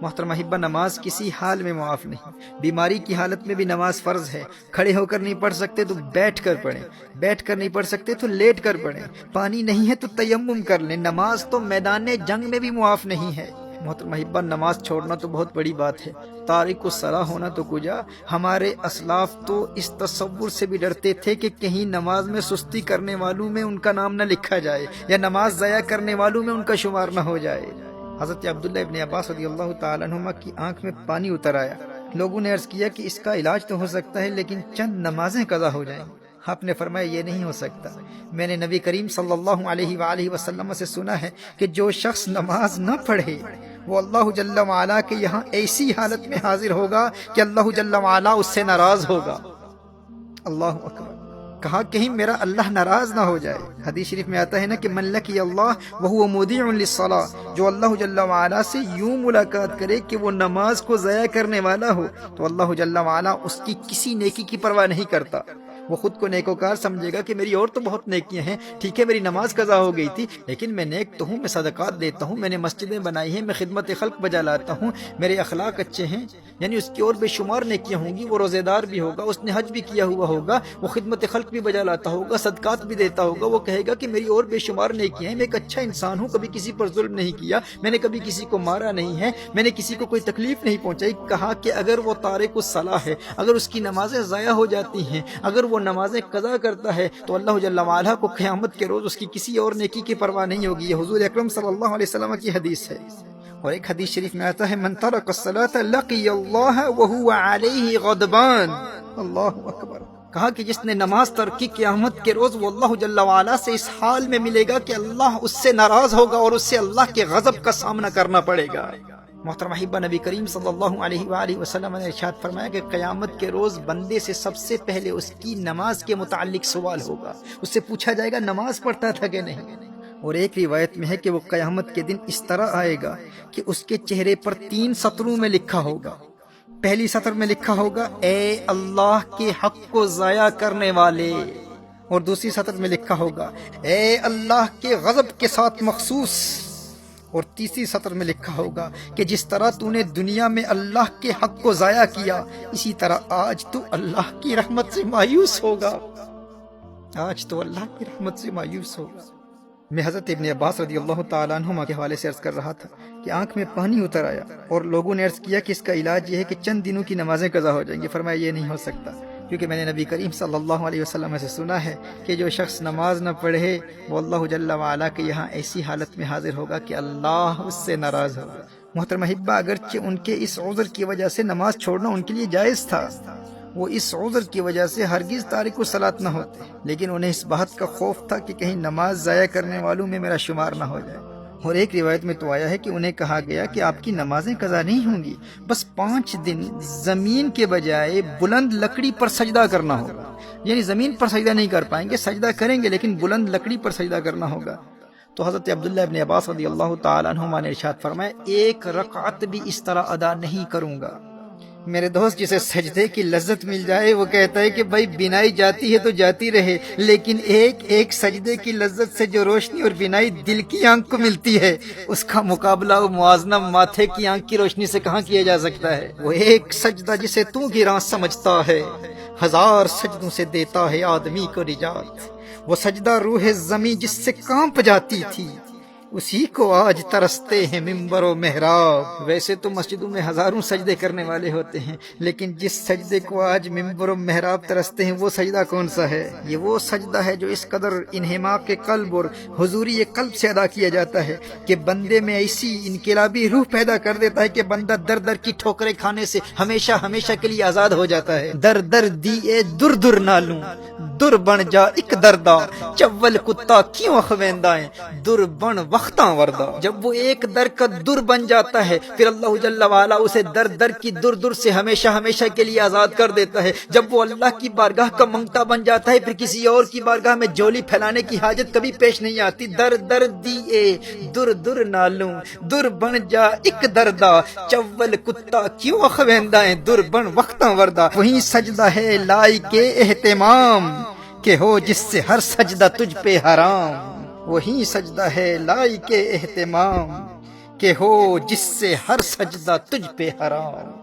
محترم احبہ، نماز کسی حال میں معاف نہیں۔ بیماری کی حالت میں بھی نماز فرض ہے۔ کھڑے ہو کر نہیں پڑھ سکتے تو بیٹھ کر پڑھیں، بیٹھ کر نہیں پڑھ سکتے تو لیٹ کر پڑھیں، پانی نہیں ہے تو تیمم کر لیں۔ نماز تو میدان جنگ میں بھی معاف نہیں ہے۔ محترم احبہ، نماز چھوڑنا تو بہت بڑی بات ہے، تارک الصلاۃ ہونا تو کجا۔ ہمارے اسلاف تو اس تصور سے بھی ڈرتے تھے کہ کہیں نماز میں سستی کرنے والوں میں ان کا نام نہ لکھا جائے، یا نماز ضائع کرنے والوں میں ان کا شمار نہ ہو جائے۔ حضرت عبداللہ ابن عباس رضی اللہ تعالیٰ عنہما کی آنکھ میں پانی اتر آیا۔ لوگوں نے عرض کیا کہ اس کا علاج تو ہو سکتا ہے، لیکن چند نمازیں قضا ہو جائیں۔ آپ نے فرمایا یہ نہیں ہو سکتا۔ میں نے نبی کریم صلی اللہ علیہ وآلہ وسلم سے سنا ہے کہ جو شخص نماز نہ پڑھے وہ اللہ جل وعلا کے یہاں ایسی حالت میں حاضر ہوگا کہ اللہ جل وعلا اس سے ناراض ہوگا۔ اللہ اکبر! کہا کہیں میرا اللہ ناراض نہ ہو جائے۔ حدیث شریف میں آتا ہے نا کہ من لقی اللہ وہو مودع للصلاۃ، جو اللہ جل وعلا سے یوں ملاقات کرے کہ وہ نماز کو ضائع کرنے والا ہو تو اللہ جل وعلا اس کی کسی نیکی کی پرواہ نہیں کرتا۔ وہ خود کو نیکوکار سمجھے گا کہ میری اور تو بہت نیکیاں ہیں، ٹھیک ہے میری نماز قضا ہو گئی تھی لیکن میں نیک تو ہوں، میں صدقات دیتا ہوں، میں نے مسجدیں بنائی ہیں، میں خدمت خلق بجا لاتا ہوں، میرے اخلاق اچھے ہیں، یعنی اس کی اور بے شمار نیکیاں ہوں گی۔ وہ روزے دار بھی ہوگا، اس نے حج بھی کیا ہوا ہوگا، وہ خدمت خلق بھی بجا لاتا ہوگا، صدقات بھی دیتا ہوگا۔ وہ کہے گا کہ میری اور بے شمار نیکیاں ہیں، میں ایک اچھا انسان ہوں، کبھی کسی پر ظلم نہیں کیا، میں نے کبھی کسی کو مارا نہیں ہے، میں نے کسی کو کوئی تکلیف نہیں پہنچائی۔ کہا کہ اگر وہ تارک الصلاۃ ہے، اگر اس کی نمازیں ضائع ہو جاتی ہیں، اگر وہ نمازیں قضا کرتا ہے تو اللہ جل وعلا کو قیامت کے روز اس کی کسی اور نیکی کی پرواہ نہیں ہوگی۔ یہ حضور اکرم صلی اللہ علیہ وسلم کی حدیث ہے۔ اور ایک حدیث شریف میں آتا ہے من ترک الصلاۃ لقی اللہ وہو علیہ غضبان۔ اللہ اکبر! کہا کہ جس نے نماز ترک کی، قیامت کے روز وہ اللہ جل وعلا سے اس حال میں ملے گا کہ اللہ اس سے ناراض ہوگا اور اس سے اللہ کے غضب کا سامنا کرنا پڑے گا۔ محترم احبہ، نبی کریم صلی اللہ علیہ وآلہ وسلم نے ارشاد فرمایا کہ قیامت کے روز بندے سے سب سے پہلے اس کی نماز کے متعلق سوال ہوگا۔ اس سے پوچھا جائے گا نماز پڑھتا تھا کہ نہیں۔ اور ایک روایت میں ہے کہ وہ قیامت کے دن اس طرح آئے گا کہ اس کے چہرے پر 3 سطروں میں لکھا ہوگا۔ پہلی سطر میں لکھا ہوگا اے اللہ کے حق کو ضائع کرنے والے، اور دوسری سطر میں لکھا ہوگا اے اللہ کے غضب کے ساتھ مخصوص، اور تیسری سطر میں لکھا ہوگا کہ جس طرح تو نے دنیا میں اللہ کے حق کو ضائع کیا، اسی طرح آج تو اللہ کی رحمت سے مایوس ہوگا، آج تو اللہ کی رحمت سے مایوس ہوگا۔ میں حضرت ابن عباس رضی اللہ تعالیٰ عنہما کے حوالے سے عرض کر رہا تھا کہ آنکھ میں پانی اتر آیا، اور لوگوں نے عرض کیا کہ اس کا علاج یہ ہے کہ چند دنوں کی نمازیں قضا ہو جائیں گی۔ فرمایا یہ نہیں ہو سکتا، کیونکہ میں نے نبی کریم صلی اللہ علیہ وسلم سے سنا ہے کہ جو شخص نماز نہ پڑھے وہ اللہ جل وعلا کے یہاں ایسی حالت میں حاضر ہوگا کہ اللہ اس سے ناراض ہوگا۔ محترم احبہ، اگرچہ ان کے اس عذر کی وجہ سے نماز چھوڑنا ان کے لیے جائز تھا، وہ اس عذر کی وجہ سے ہرگز تارک الصلاۃ نہ ہوتے، لیکن انہیں اس بات کا خوف تھا کہ کہیں نماز ضائع کرنے والوں میں میرا شمار نہ ہو جائے۔ اور ایک روایت میں تو آیا ہے کہ انہیں کہا گیا کہ آپ کی نمازیں قضا نہیں ہوں گی، بس 5 دن زمین کے بجائے بلند لکڑی پر سجدہ کرنا ہوگا، یعنی زمین پر سجدہ نہیں کر پائیں گے، سجدہ کریں گے لیکن بلند لکڑی پر سجدہ کرنا ہوگا۔ تو حضرت عبداللہ ابن عباس رضی اللہ تعالیٰ عنہما نے ارشاد فرمایا 1 رکعت بھی اس طرح ادا نہیں کروں گا۔ میرے دوست، جسے سجدے کی لذت مل جائے وہ کہتا ہے کہ بھائی بینائی جاتی ہے تو جاتی رہے، لیکن ایک سجدے کی لذت سے جو روشنی اور بینائی دل کی آنکھ کو ملتی ہے، اس کا مقابلہ وہ موازنہ ماتھے کی آنکھ کی روشنی سے کہاں کیا جا سکتا ہے۔ وہ ایک سجدہ جسے تو گراں سمجھتا ہے، 1000 سجدوں سے دیتا ہے آدمی کو نجات۔ وہ سجدہ روح زمیں جس سے کانپ جاتی تھی، اسی کو آج ترستے ہیں ممبر و محراب۔ ویسے تو مسجدوں میں ہزاروں سجدے کرنے والے ہوتے ہیں، لیکن جس سجدے کو آج ممبر و محراب ترستے ہیں وہ سجدہ کون سا ہے؟ یہ وہ سجدہ ہے جو اس قدر انہماک قلب اور حضوری قلب سے ادا کیا جاتا ہے کہ بندے میں ایسی انقلابی روح پیدا کر دیتا ہے کہ بندہ در در کی ٹھوکریں کھانے سے ہمیشہ ہمیشہ کے لیے آزاد ہو جاتا ہے۔ در در دیے در در نالوں، در بن جا ایک دردا، چول کتا کیوں اخویندائیں، در بن وقتاں وردہ۔ جب وہ ایک در کا در بن جاتا ہے پھر اللہ جل وعلا اسے در در کی در در سے ہمیشہ ہمیشہ کے لیے آزاد کر دیتا ہے۔ جب وہ اللہ کی بارگاہ کا منگتا بن جاتا ہے پھر کسی اور کی بارگاہ میں جولی پھیلانے کی حاجت کبھی پیش نہیں آتی۔ در در دیے در در نالوں، در بن جا ایک دردا، چول کتا کیوں اخویندائیں، در بن وقتاں وردہ۔ وہی سجدہ ہے لائق اہتمام کہ ہو جس سے ہر سجدہ تجھ پہ حرام۔ وہی سجدہ ہے لائق اہتمام کہ ہو جس سے ہر سجدہ تجھ پہ حرام۔